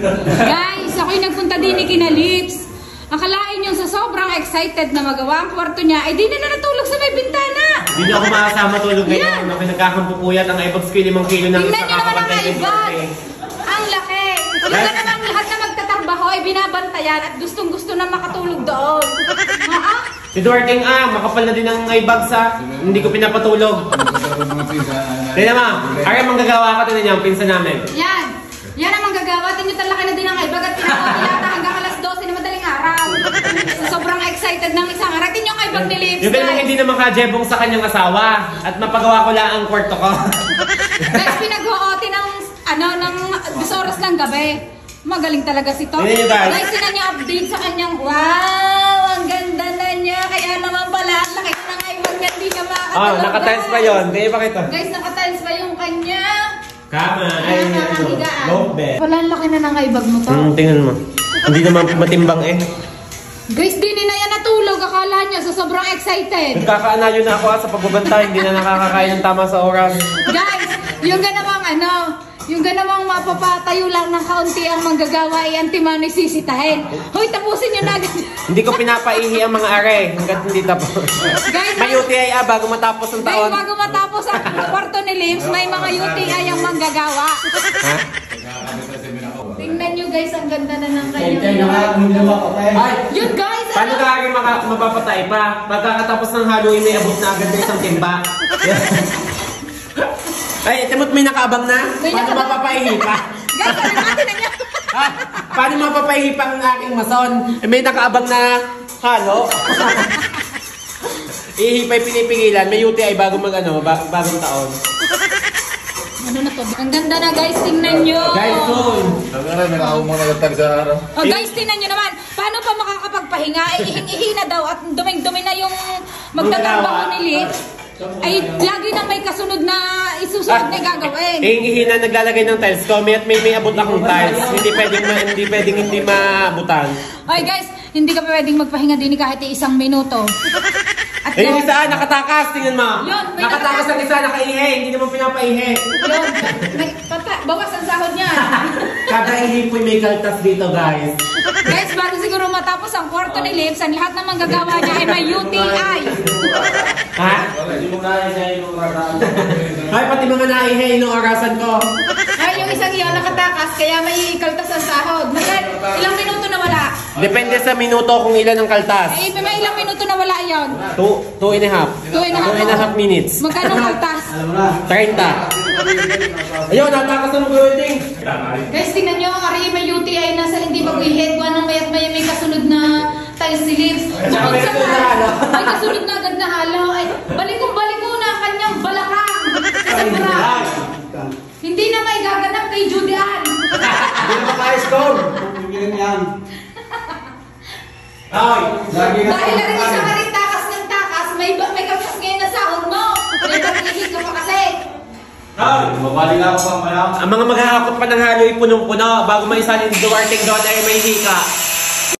Guys, ako'y nagpunta din ni Kina Lips. Akalain yung sa sobrang excited na magawa ang kwarto niya, ay di na natulog sa may bintana. Hindi niyo ako makasama tulog ngayon. Yeah. Pinagkakampupuyat ang iBox ko 5 kilo ng isa kakapantay ng iBox. Ang laki. Talaga namang lahat na magtatrabaho ay binabantayan at gustong-gusto na makatulog doon. Si Duarte makapal na din ang iBox ha. Hindi ko pinapatulog. Tignan mo, Ari manggagawa ka din niya, ang pinsan namin. Yan. Yan ang manggagawa. Tingnan talaki na din ang iBox at pinagawa yata hanggang alas 12 na madaling araw. Sobrang excited ng isang araw. Tingnan yung iBox ni Lips. Yung ganun hindi naman kajebong sa kanyang asawa. At mapagawa ko lang ang kwarto ko. Guys, pinag-o-OT ng 2 oras ng gabi. Magaling talaga si Tom. Guys, sina niya update sa kanyang, wow, ang ganda na niya. Kaya naman pala, laki ko ng iBox niya. Hindi ka makakatulog. Oh, nakatiles pa yun. Hindi ba kita? Guys, nakatiles pa yung kanya. Kama, ay, low bed. Wala, laki na ng iBox mo to. Tingnan mo. Hindi naman matimbang eh. Guys, di na yan natulog. Akala niya sa sobrang excited. Nagkakaanayo na ako sa pagbabantay. Hindi na nakakakain ng tama sa oras. Guys, yung ganamang mapapatayo lang ng kaunti ang manggagawa ay antimano sisitahin. Hoy, tapusin nyo na. Hindi ko pinapaihi ang mga are hanggat hindi tapos. Guys, may UTI bago matapos ang taon. Guys, bago matapos ang kwarto ni Lips, may mga UTI ang manggagawa. Ha? Tingnan nyo guys, ang ganda na ng kanyang yun guys! Paano ka agad mapapatay pa? Pagkakatapos ng Halloween, may abot na agad na isang timba. Ay, timot may nakaabang na? Paano mapapaihi pa? Guys, ano natin na niya? Paano mapapaihi pa ang aking mason? May nakaabang na halo. Ihipay pinipigilan, may UTI bagong bagong taon. Ano na to? Ang ganda na guys, tingnan nyo. Guys, soon. Oh guys, tingnan nyo naman. Paano pa makakapagpahinga? Ihing-ihi na daw at duming-dumi na yung magtatrabaho ni Lips. Ay, lagi nang may kasunod na isusunod na gagawin. Ihing-ihi na naglalagay ng tiles ko. May abot akong tiles. Hindi pwedeng hindi maabutan. Ay guys, hindi ka pwedeng magpahinga din kahit 1 minuto. At yung isa, nakatakas, tingnan mo. Yun, nakatakas ang isa, nakaihi, hindi naman pinapaihi. Yun, bawas ang sahod niya. Kada ihi po'y may kaltas dito, guys. Guys, bago siguro matapos ang kwarto ni Lips, ang lahat ng manggagawa niya ay may UTI. Ha? Ay, pati mga naihi, inong orasan ko. Ay, yung isang iyon nakatakas, kaya may kaltas ang sahod. Ilang minuto na wala? Depende sa minuto kung ilan ang kaltas. Eh, may ilang minuto na wala yun? 2.5 minutes. Magkano kaltas? 30. Ayun, natakas na mag-welding. Guys, tingnan nyo, Ari, may UTI na sa hindi mag-wehead. Buwan ng mayat-maya may kasunod na tiles si Lips. May kasunod na agad na halo. Ay, balikong-baliko na ang kanyang balakang. Sa bra. Hindi na may gaganap kay Judy Ann. Hindi na maka-score. Pumigilin yan. Dahil lang isang Ari takas ng takas, may kapas ngayon na sahod mo. May pag-ihig ka pa kasi. Ang mga maghahakot pa ng halo ay punong-puno bago maisalin Duarte doon ay may hika.